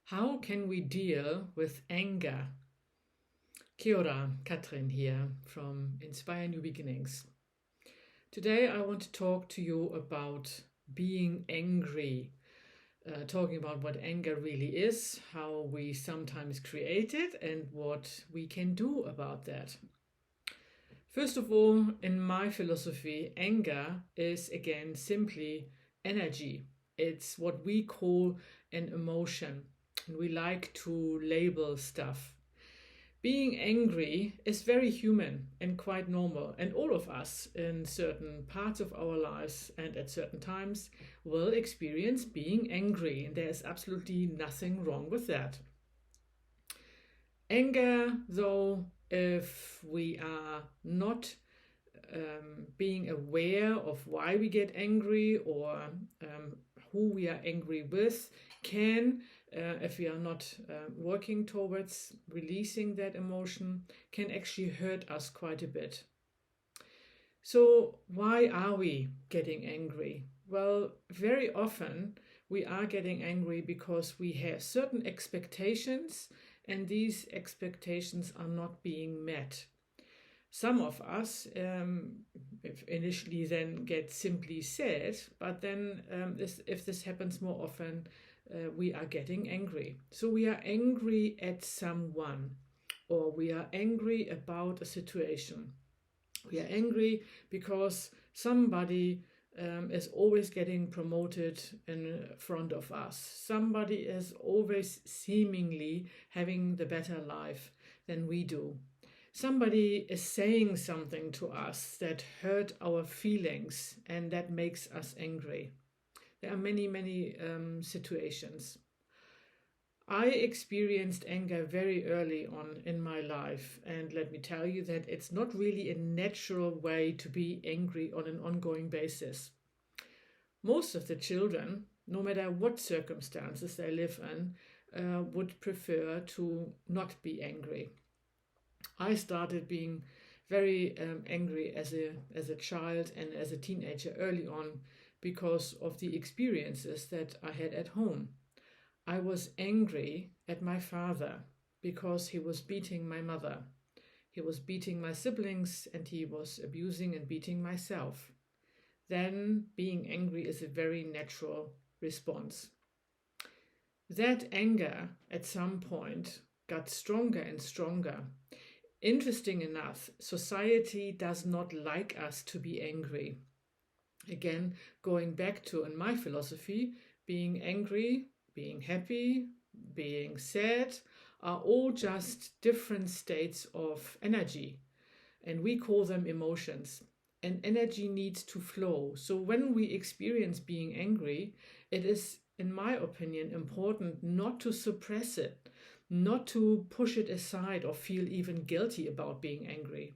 How can we deal with anger? Kia ora, Katrin here from Inspire New Beginnings. Today I want to talk to you about being angry, talking about what anger really is, how we sometimes create it, and what we can do about that. First of all, in my philosophy, anger is again simply energy. It's what we call an emotion, and we like to label stuff. Being angry is very human and quite normal, and all of us in certain parts of our lives and at certain times will experience being angry, and there's absolutely nothing wrong with that. Anger, though, if we are not being aware of why we get angry or who we are angry with, can, if we are not working towards releasing that emotion, can actually hurt us quite a bit. So why are we getting angry? Well, very often we are getting angry because we have certain expectations and these expectations are not being met. Some of us initially then get simply sad, but then if this happens more often, we are getting angry. So we are angry at someone, or we are angry about a situation. We are angry because somebody is always getting promoted in front of us. Somebody is always seemingly having the better life than we do. Somebody is saying something to us that hurt our feelings and that makes us angry. There are many situations. I experienced anger very early on in my life, and let me tell you that it's not really a natural way to be angry on an ongoing basis. Most of the children, no matter what circumstances they live in, would prefer to not be angry. I started being very angry as a child and as a teenager early on because of the experiences that I had at home. I was angry at my father because he was beating my mother. He was beating my siblings and he was abusing and beating myself. Then being angry is a very natural response. That anger at some point got stronger and stronger. Interesting enough, society does not like us to be angry. Again, going back to, in my philosophy, being angry, being happy, being sad are all just different states of energy, and we call them emotions. And energy needs to flow. So when we experience being angry, it is, in my opinion, important not to suppress it, not to push it aside or feel even guilty about being angry.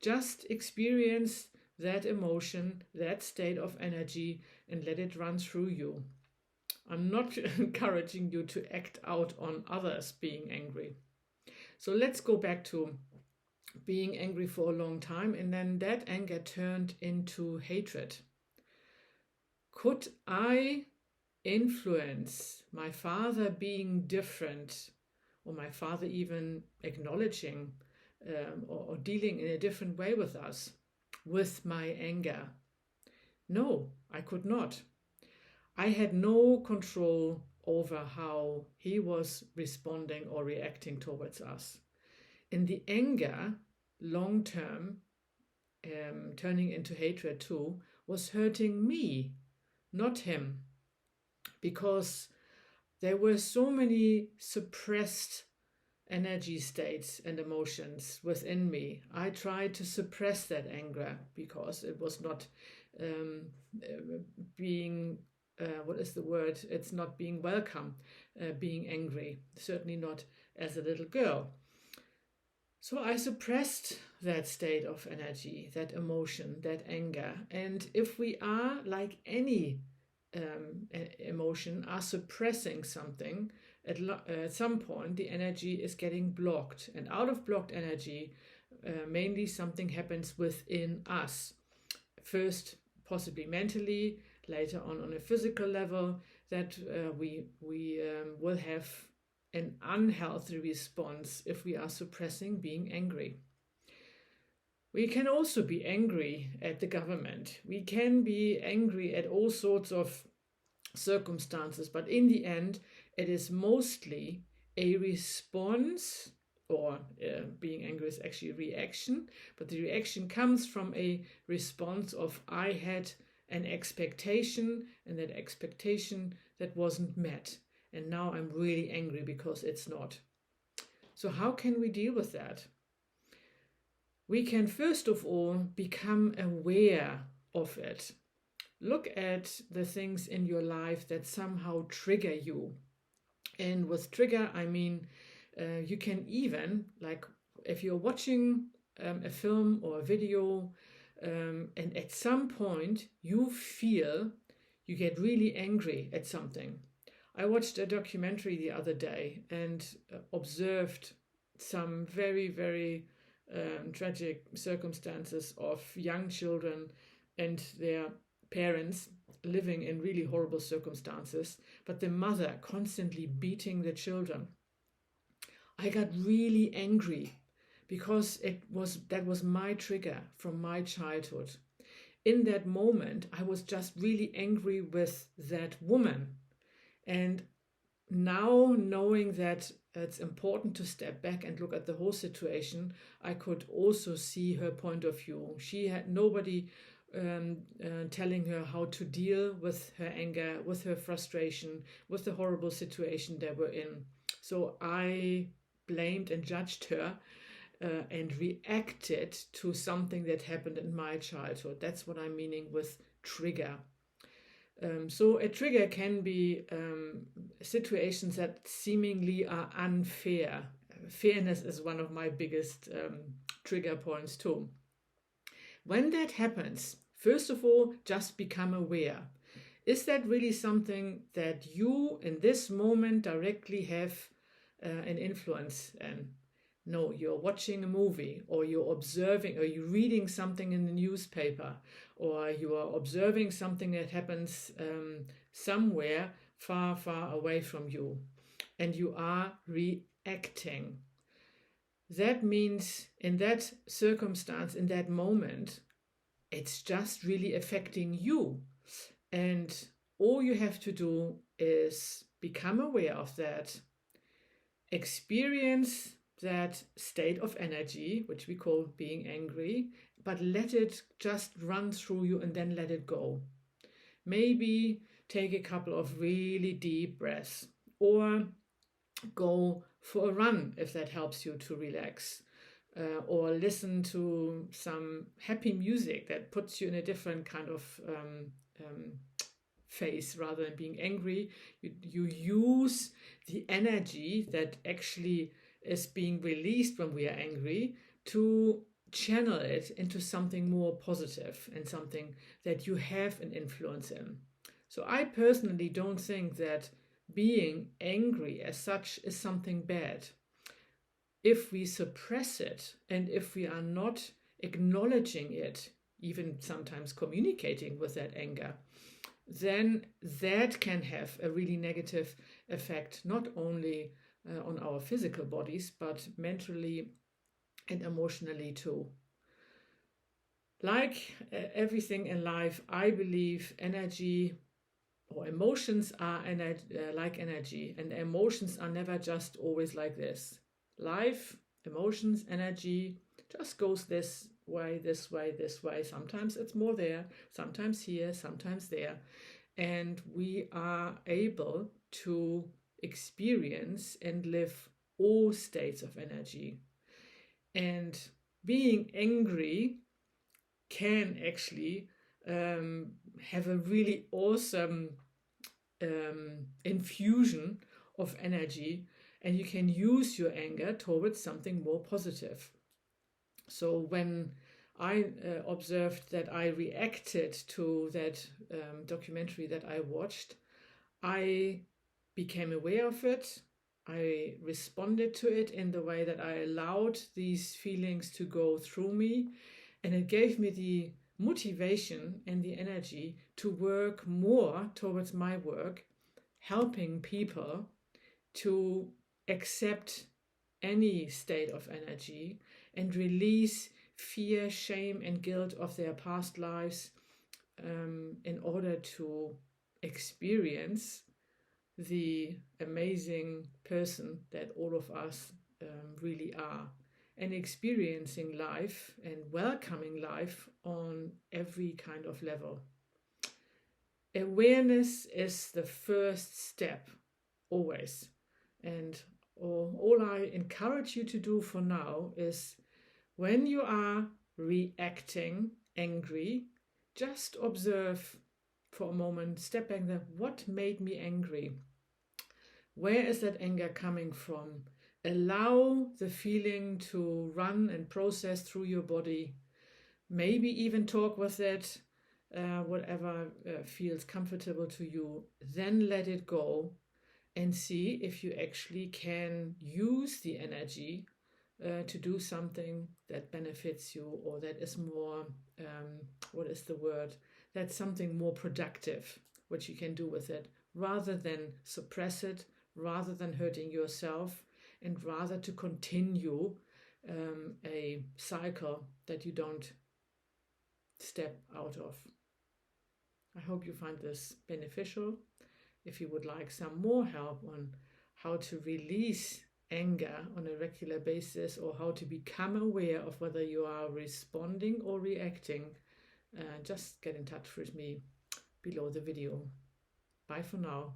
Just experience that emotion, that state of energy, and let it run through you. I'm not encouraging you to act out on others being angry. So let's go back to being angry for a long time, and then that anger turned into hatred. Could I influence my father being different, or my father even acknowledging or dealing in a different way with us, with my anger? No, I could not. I had no control over how he was responding or reacting towards us. In the anger, long term, turning into hatred too, was hurting me, not him, because there were so many suppressed energy states and emotions within me. I tried to suppress that anger because it was not being, what is the word? It's not being welcome, being angry, certainly not as a little girl. So I suppressed that state of energy, that emotion, that anger. And if we are, like any emotion, are suppressing something, at some point the energy is getting blocked. And out of blocked energy, mainly something happens within us. First, possibly mentally, later on a physical level, that we will have an unhealthy response if we are suppressing being angry. We can also be angry at the government. We can be angry at all sorts of circumstances, but in the end, it is mostly a response, or being angry is actually a reaction, but the reaction comes from a response of I had an expectation, and that expectation that wasn't met, and now I'm really angry because it's not. So how can we deal with that? We can first of all become aware of it. Look at the things in your life that somehow trigger you. And with trigger, I mean, you can even, like if you're watching a film or a video, and at some point you feel you get really angry at something. I watched a documentary the other day and observed some very, very tragic circumstances of young children and their parents living in really horrible circumstances, but the mother constantly beating the children. I got really angry because that was my trigger from my childhood. In that moment, I was just really angry with that woman. And now, knowing that it's important to step back and look at the whole situation, I could also see her point of view. She had nobody telling her how to deal with her anger, with her frustration, with the horrible situation they were in. So I blamed and judged her and reacted to something that happened in my childhood. That's what I'm meaning with trigger. So a trigger can be situations that seemingly are unfair. Fairness is one of my biggest trigger points too. When that happens, first of all, just become aware. Is that really something that you in this moment directly have an influence in? No, you're watching a movie, or you're observing, or you're reading something in the newspaper, or you are observing something that happens somewhere far, far away from you, and you are reacting. That means in that circumstance, in that moment, it's just really affecting you. And all you have to do is become aware of that, experience that state of energy, which we call being angry, but let it just run through you and then let it go. Maybe take a couple of really deep breaths, or go for a run if that helps you to relax, or listen to some happy music that puts you in a different kind of phase. Rather than being angry, you use the energy that actually is being released when we are angry to channel it into something more positive and something that you have an influence in. So I personally don't think that being angry as such is something bad. If we suppress it, and if we are not acknowledging it, even sometimes communicating with that anger, then that can have a really negative effect, not only on our physical bodies, but mentally and emotionally too. Like everything in life, I believe energy or emotions are like energy, and emotions are never just always like this. Life, emotions, energy just goes this way, this way, this way. Sometimes it's more there, sometimes here, sometimes there. And we are able to experience and live all states of energy. And being angry can actually have a really awesome infusion of energy, and you can use your anger towards something more positive. So when I observed that I reacted to that documentary that I watched, I became aware of it. I responded to it in the way that I allowed these feelings to go through me, and it gave me the motivation and the energy to work more towards my work, helping people to accept any state of energy and release fear, shame, and guilt of their past lives in order to experience the amazing person that all of us really are, and experiencing life and welcoming life on every kind of level. Awareness is the first step, always. And all I encourage you to do for now is, when you are reacting angry, just observe for a moment, step back there, what made me angry? Where is that anger coming from? Allow the feeling to run and process through your body. Maybe even talk with it, whatever feels comfortable to you. Then let it go and see if you actually can use the energy to do something that benefits you, or that is more, what is the word? That's something more productive, what you can do with it, rather than suppress it, rather than hurting yourself, and rather to continue a cycle that you don't step out of. I hope you find this beneficial. If you would like some more help on how to release anger on a regular basis, or how to become aware of whether you are responding or reacting, just get in touch with me below the video. Bye for now.